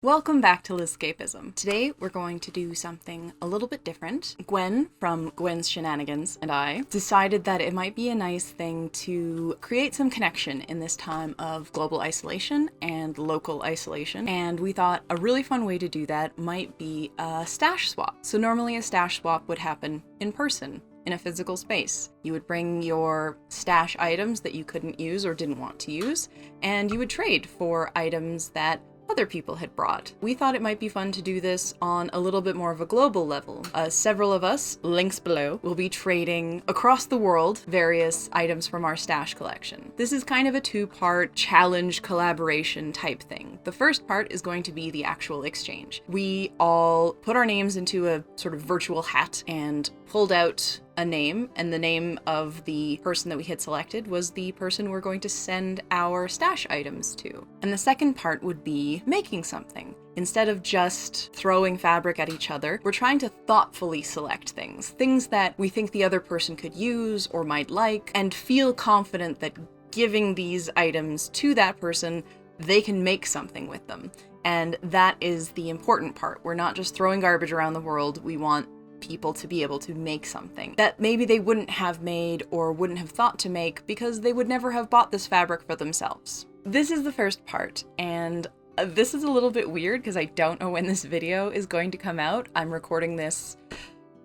Welcome back to LizCapism. Today we're going to do something a little bit different. Gwen from Gwen's Shenanigans and I decided that it might be a nice thing to create some connection in this time of global isolation and local isolation, and we thought a really fun way to do that might be a stash swap. So normally a stash swap would happen in person, in a physical space. You would bring your stash items that you couldn't use or didn't want to use, and you would trade for items that other people had brought. We thought it might be fun to do this on a little bit more of a global level. Several of us, links below, will be trading across the world various items from our stash collection. This is kind of a two-part challenge collaboration type thing. The first part is going to be the actual exchange. We all put our names into a sort of virtual hat and pulled out a name, and the name of the person that we had selected was the person we're going to send our stash items to. And the second part would be making something. Instead of just throwing fabric at each other, we're trying to thoughtfully select things that we think the other person could use or might like, and feel confident that giving these items to that person, they can make something with them. And that is the important part. We're not just throwing garbage around the world, we want people to be able to make something that maybe they wouldn't have made or wouldn't have thought to make because they would never have bought this fabric for themselves. This is the first part, and this is a little bit weird because I don't know when this video is going to come out. I'm recording this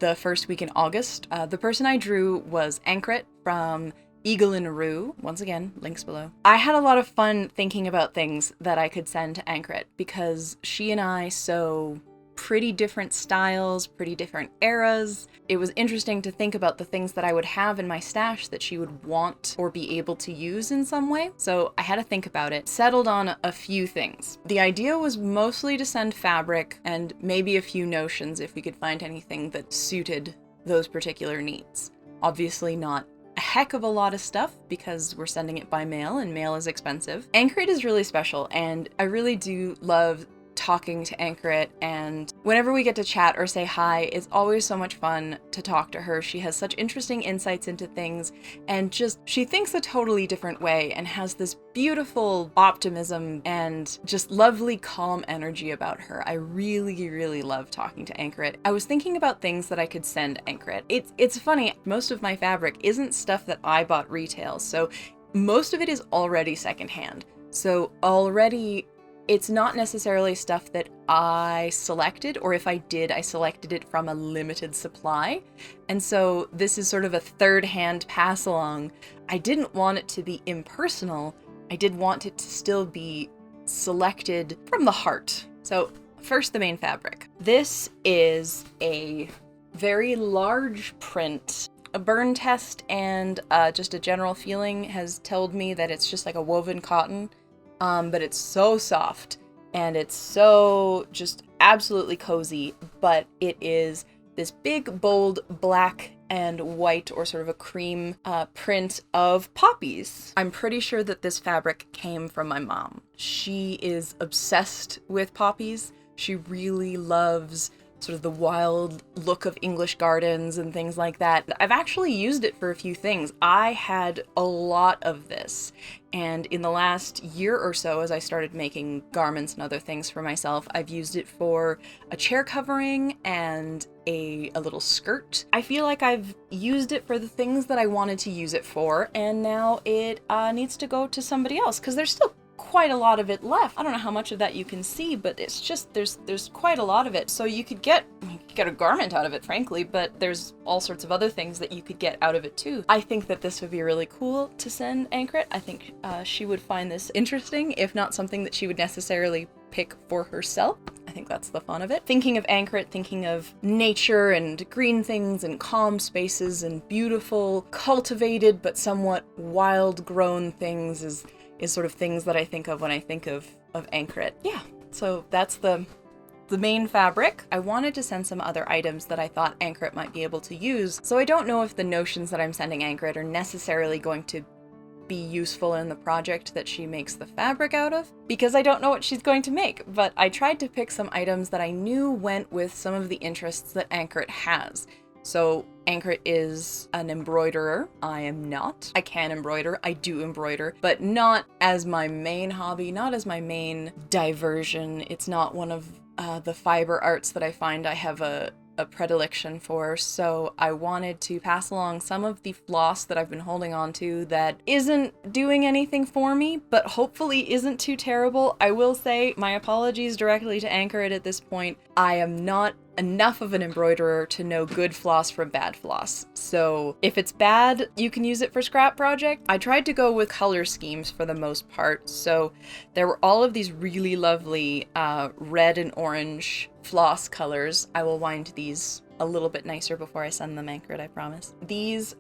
the first week in August. The person I drew was Ankharet from Eagle and Rue. Once again, links below. I had a lot of fun thinking about things that I could send to Ankharet because she and I sew pretty different styles, pretty different eras. It was interesting to think about the things that I would have in my stash that she would want or be able to use in some way. So I had to think about it, settled on a few things. The idea was mostly to send fabric and maybe a few notions if we could find anything that suited those particular needs. Obviously not a heck of a lot of stuff because we're sending it by mail and mail is expensive. Ankharet is really special, and I really do love talking to Ankharet, and whenever we get to chat or say hi, it's always so much fun to talk to her. She has such interesting insights into things, and she thinks a totally different way and has this beautiful optimism and just lovely calm energy about her. I really, really love talking to Ankharet. I was thinking about things that I could send Ankharet. It's funny, most of my fabric isn't stuff that I bought retail, so most of it is already secondhand. So already it's not necessarily stuff that I selected, or if I did, I selected it from a limited supply. And so this is sort of a third-hand pass along. I didn't want it to be impersonal. I did want it to still be selected from the heart. So first, the main fabric. This is a very large print. A burn test and just a general feeling has told me that it's just like a woven cotton. But it's so soft and it's so just absolutely cozy, but it is this big, bold black and white or sort of a cream print of poppies. I'm pretty sure that this fabric came from my mom. She is obsessed with poppies. She really loves sort of the wild look of English gardens and things like that. I've actually used it for a few things. I had a lot of this, and in the last year or so, as I started making garments and other things for myself, I've used it for a chair covering and a little skirt. I feel like I've used it for the things that I wanted to use it for, and now it needs to go to somebody else, because there's still quite a lot of it left. I don't know how much of that you can see, but it's just there's quite a lot of it. So you could get a garment out of it, frankly, but there's all sorts of other things that you could get out of it too. I think that this would be really cool to send Ankharet. I think she would find this interesting, if not something that she would necessarily pick for herself. I think that's the fun of it. Thinking of Ankharet, thinking of nature and green things and calm spaces and beautiful, cultivated but somewhat wild-grown things is sort of things that I think of when I think of Ankharet. Yeah, so that's the main fabric. I wanted to send some other items that I thought Ankharet might be able to use, so I don't know if the notions that I'm sending Ankharet are necessarily going to be useful in the project that she makes the fabric out of, because I don't know what she's going to make, but I tried to pick some items that I knew went with some of the interests that Ankharet has. So Ankharet is an embroiderer. I am not. I can embroider. I do embroider, but not as my main hobby, not as my main diversion. It's not one of the fiber arts that I find I have a predilection for, so I wanted to pass along some of the floss that I've been holding on to that isn't doing anything for me, but hopefully isn't too terrible. I will say my apologies directly to Ankharet at this point. I am not enough of an embroiderer to know good floss from bad floss. So if it's bad, you can use it for scrap project. I tried to go with color schemes for the most part. So there were all of these really lovely red and orange floss colors. I will wind these a little bit nicer before I send them, Ankharet, I promise. These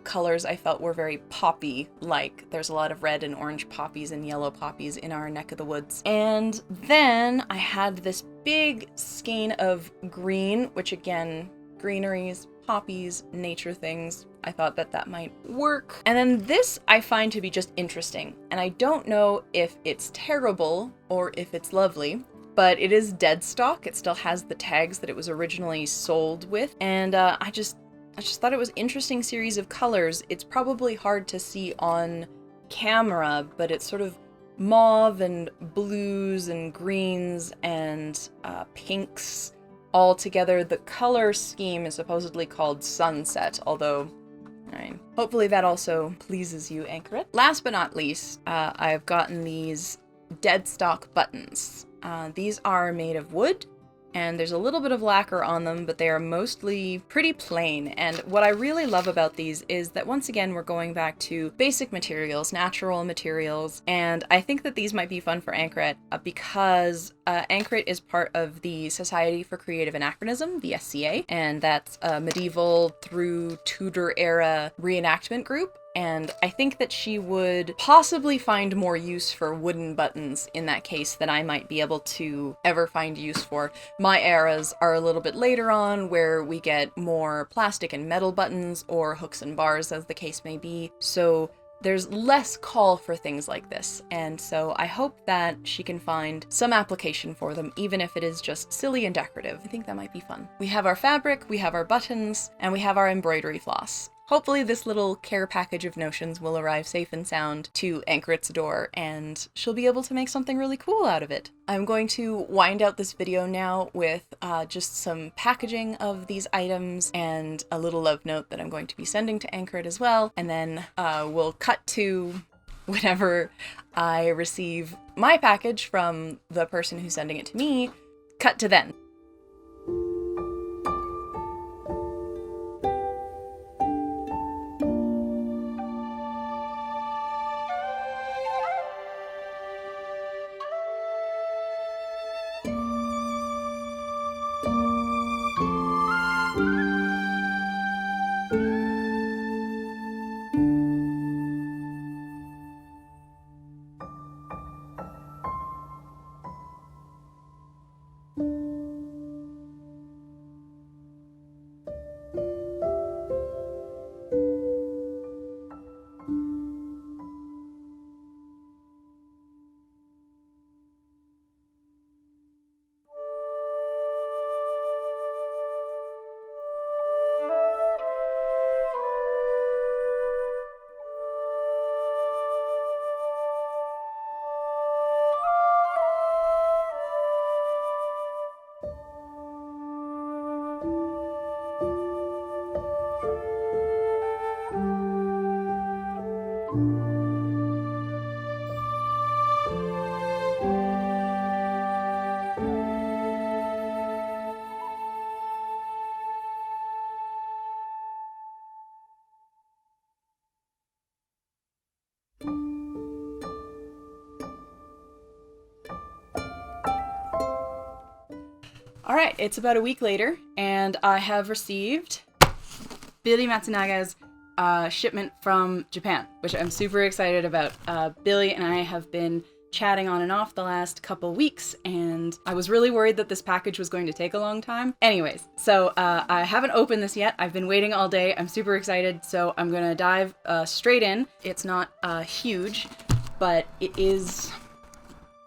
colors I felt were very poppy-like. There's a lot of red and orange poppies and yellow poppies in our neck of the woods. And then I had this big skein of green, which again, greeneries, poppies, nature things. I thought that that might work. And then this I find to be just interesting. And I don't know if it's terrible or if it's lovely, but it is dead stock. It still has the tags that it was originally sold with. And I just thought it was an interesting series of colors. It's probably hard to see on camera, but it's sort of mauve and blues and greens and pinks all together. The color scheme is supposedly called Sunset, although hopefully that also pleases you, Ankharet. Last but not least, I've gotten these dead stock buttons. These are made of wood, and there's a little bit of lacquer on them, but they are mostly pretty plain. And what I really love about these is that once again, we're going back to basic materials, natural materials, and I think that these might be fun for Ankharet because Ankharet is part of the Society for Creative Anachronism, the SCA, and that's a medieval through Tudor era reenactment group. And I think that she would possibly find more use for wooden buttons in that case than I might be able to ever find use for. My eras are a little bit later on, where we get more plastic and metal buttons, or hooks and bars as the case may be. So there's less call for things like this. And so I hope that she can find some application for them, even if it is just silly and decorative. I think that might be fun. We have our fabric, we have our buttons, and we have our embroidery floss. Hopefully this little care package of notions will arrive safe and sound to Ankharet's door, and she'll be able to make something really cool out of it. I'm going to wind out this video now with just some packaging of these items and a little love note that I'm going to be sending to Ankharet as well, and then we'll cut to whenever I receive my package from the person who's sending it to me. Cut to then. All right, it's about a week later, and I have received Billy Matsunaga's shipment from Japan, which I'm super excited about. Billy and I have been chatting on and off the last couple weeks, and I was really worried that this package was going to take a long time. Anyways, so I haven't opened this yet. I've been waiting all day. I'm super excited, so I'm gonna dive straight in. It's not huge, but it is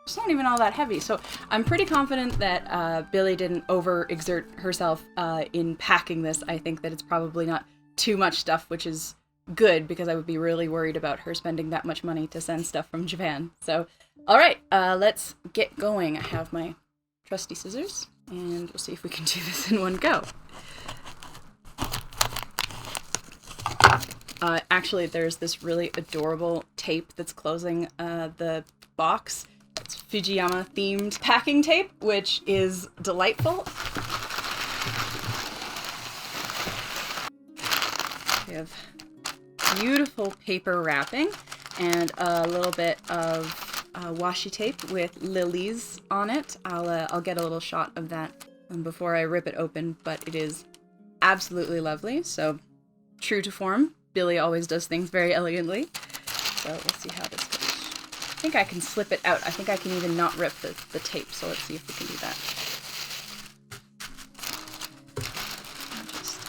It's not even all that heavy. So I'm pretty confident that Billy didn't overexert herself in packing this. I think that it's probably not too much stuff, which is good because I would be really worried about her spending that much money to send stuff from Japan. So, all right, let's get going. I have my trusty scissors, and we'll see if we can do this in one go. Actually, there's this really adorable tape that's closing the box. It's Fujiyama themed packing tape, which is delightful. We have beautiful paper wrapping and a little bit of washi tape with lilies on it. I'll get a little shot of that before I rip it open, but it is absolutely lovely. So true to form, Billy always does things very elegantly. So we'll see how this goes. I think I can slip it out. I think I can even not rip the tape, so let's see if we can do that. I'll just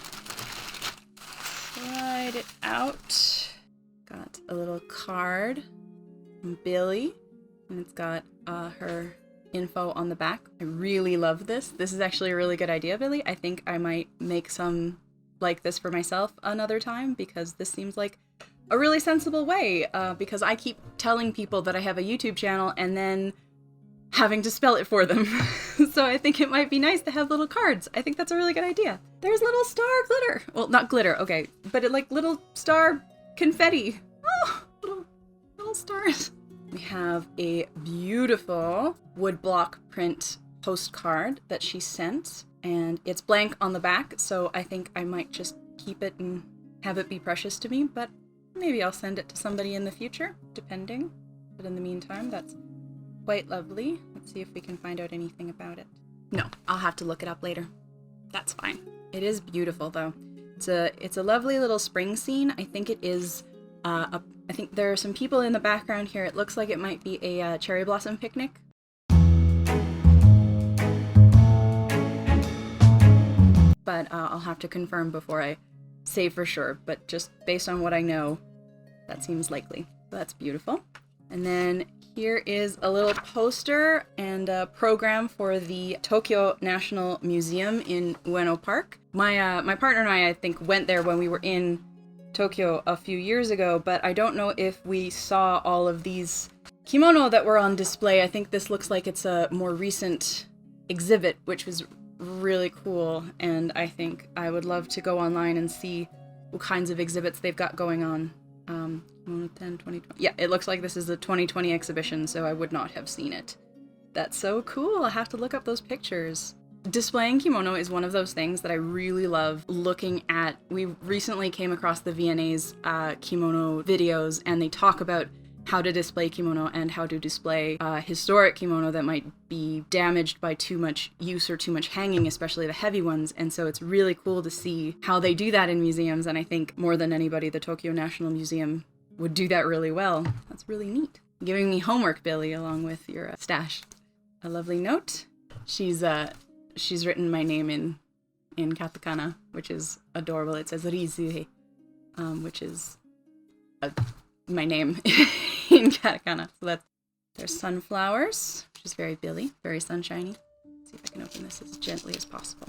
slide it out. Got a little card from Billy, and it's got her info on the back. I really love this. This is actually a really good idea, Billy. I think I might make some like this for myself another time, because this seems like a really sensible way, because I keep telling people that I have a YouTube channel and then having to spell it for them. So I think it might be nice to have little cards. I think that's a really good idea. There's little star glitter. Well, not glitter, okay, but it like little star confetti. Oh, little stars. We have a beautiful woodblock print postcard that she sent, and it's blank on the back, so I think I might just keep it and have it be precious to me, but maybe I'll send it to somebody in the future, depending. But in the meantime, that's quite lovely. Let's see if we can find out anything about it. No, I'll have to look it up later. That's fine. It is beautiful, though. It's a lovely little spring scene. I think it is, I think there are some people in the background here. It looks like it might be a cherry blossom picnic. But I'll have to confirm before I say for sure, but just based on what I know, that seems likely. So that's beautiful. And then here is a little poster and a program for the Tokyo National Museum in Ueno Park. My partner and I think, went there when we were in Tokyo a few years ago, but I don't know if we saw all of these kimono that were on display. I think this looks like it's a more recent exhibit, which was really cool, and I think I would love to go online and see what kinds of exhibits they've got going on. 2020. Yeah, it looks like this is a 2020 exhibition, so I would not have seen it. That's so cool. I'll have to look up those pictures. Displaying kimono is one of those things that I really love looking at. We recently came across the V&A's kimono videos, and they talk about how to display kimono and how to display historic kimono that might be damaged by too much use or too much hanging, especially the heavy ones. And so it's really cool to see how they do that in museums, and I think more than anybody, the Tokyo National Museum would do that really well. That's really neat. Giving me homework, Billy, along with your stash. A lovely note. She's written my name in katakana, which is adorable. It says Rizue, which is my name in katakana. So there's sunflowers, which is very Billy, very sunshiny. Let's see if I can open this as gently as possible.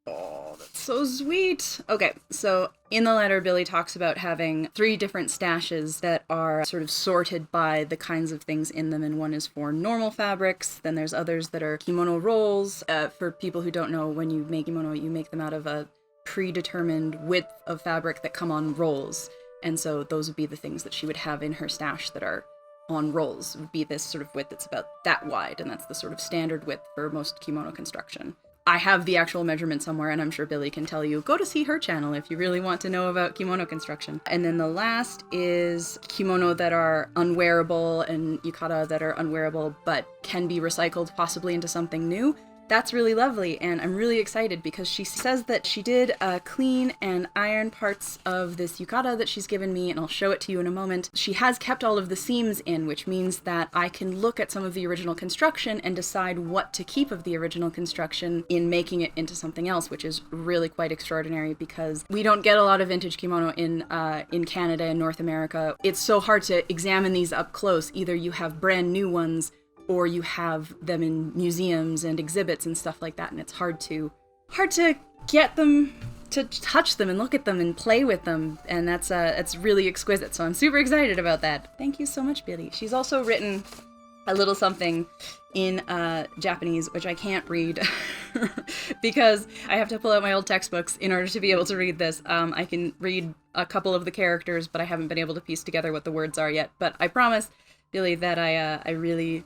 Oh, that's so sweet. Okay, so in the letter, Billy talks about having 3 different stashes that are sort of sorted by the kinds of things in them, and one is for normal fabrics, then there's others that are kimono rolls. For people who don't know, when you make kimono, you make them out of a predetermined width of fabric that come on rolls, and so those would be the things that she would have in her stash that are on rolls. It would be this sort of width that's about that wide, and that's the sort of standard width for most kimono construction. I have the actual measurement somewhere, and I'm sure Billy can tell you. Go to see her channel if you really want to know about kimono construction. And then the last is kimono that are unwearable and yukata that are unwearable but can be recycled possibly into something new. That's really lovely, and I'm really excited because she says that she did clean and iron parts of this yukata that she's given me, and I'll show it to you in a moment. She has kept all of the seams in, which means that I can look at some of the original construction and decide what to keep of the original construction in making it into something else, which is really quite extraordinary because we don't get a lot of vintage kimono in Canada and North America. It's so hard to examine these up close. Either you have brand new ones or you have them in museums and exhibits and stuff like that, and it's hard to get them to touch them and look at them and play with them, and that's really exquisite. So I'm super excited about that. Thank you so much, Billy. She's also written a little something in Japanese, which I can't read because I have to pull out my old textbooks in order to be able to read this. I can read a couple of the characters, but I haven't been able to piece together what the words are yet. But I promise, Billy, that I really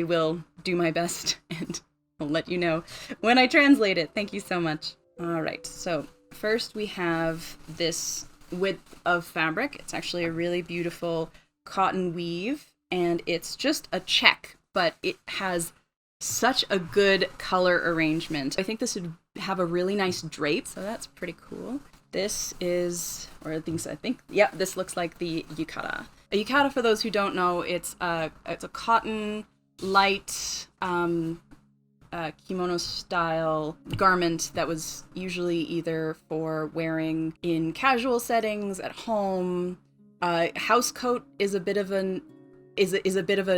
will do my best, and I'll let you know when I translate it. Thank you so much. All right, so first we have this width of fabric. It's actually a really beautiful cotton weave, and it's just a check, but it has such a good color arrangement. I think this would have a really nice drape, so that's pretty cool. This is, or at least I think, yeah, this looks like the yukata. A yukata, for those who don't know, it's a cotton light kimono style garment that was usually either for wearing in casual settings at home. House coat is a bit of a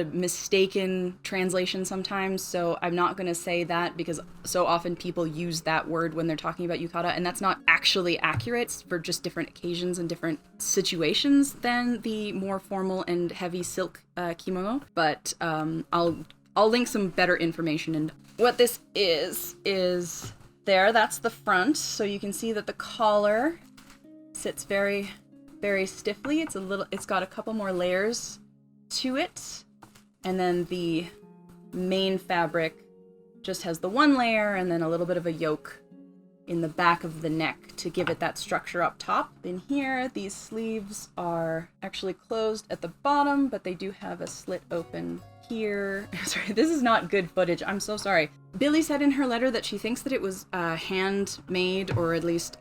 mistaken translation sometimes, so I'm not going to say that because so often people use that word when they're talking about yukata, and that's not actually accurate. It's for just different occasions and different situations than the more formal and heavy silk kimono. But I'll link some better information. And what this is there, that's the front, so you can see that the collar sits very, very stiffly. It's got a couple more layers to it, and then the main fabric just has the one layer and then a little bit of a yoke in the back of the neck to give it that structure up top. In here, these sleeves are actually closed at the bottom, but they do have a slit open here. Sorry, this is not good footage. I'm so sorry. Billy said in her letter that she thinks that it was handmade, or at least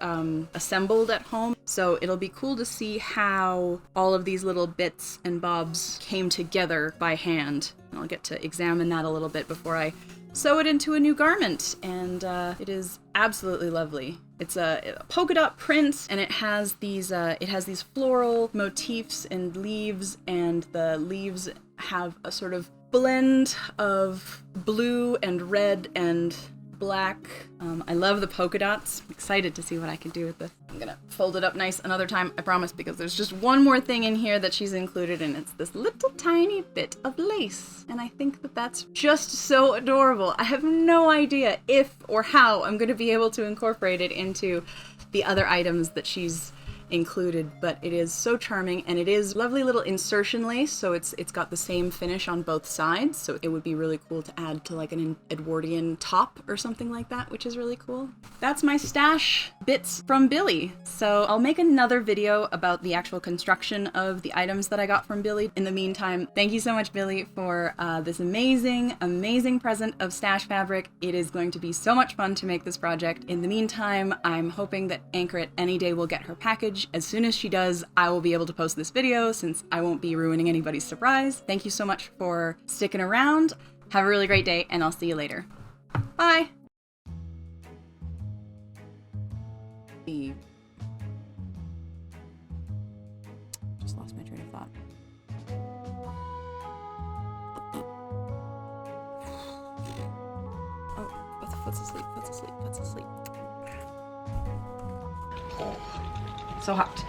assembled at home. So it'll be cool to see how all of these little bits and bobs came together by hand. And I'll get to examine that a little bit before I sew it into a new garment. And it is absolutely lovely. It's a polka dot print, and it has these floral motifs and leaves, and the leaves have a sort of blend of blue and red and black. I love the polka dots. I'm excited to see what I can do with this. I'm gonna fold it up nice another time, I promise, because there's just one more thing in here that she's included, and it's this little tiny bit of lace. And I think that that's just so adorable. I have no idea if or how I'm gonna be able to incorporate it into the other items that she's included, but it is so charming, and it is lovely little insertion lace, so it's got the same finish on both sides, so it would be really cool to add to like an Edwardian top or something like that, which is really cool. That's my stash bits from Billy. So I'll make another video about the actual construction of the items that I got from Billy. In the meantime, thank you so much, Billy, for this amazing present of stash fabric. It is going to be so much fun to make this project. In the meantime, I'm hoping that Ankharet any day will get her package. As soon as she does, I will be able to post this video since I won't be ruining anybody's surprise. Thank you so much for sticking around. Have a really great day, and I'll see you later. Bye! Just lost my train of thought. Oh, foot's asleep. So hot.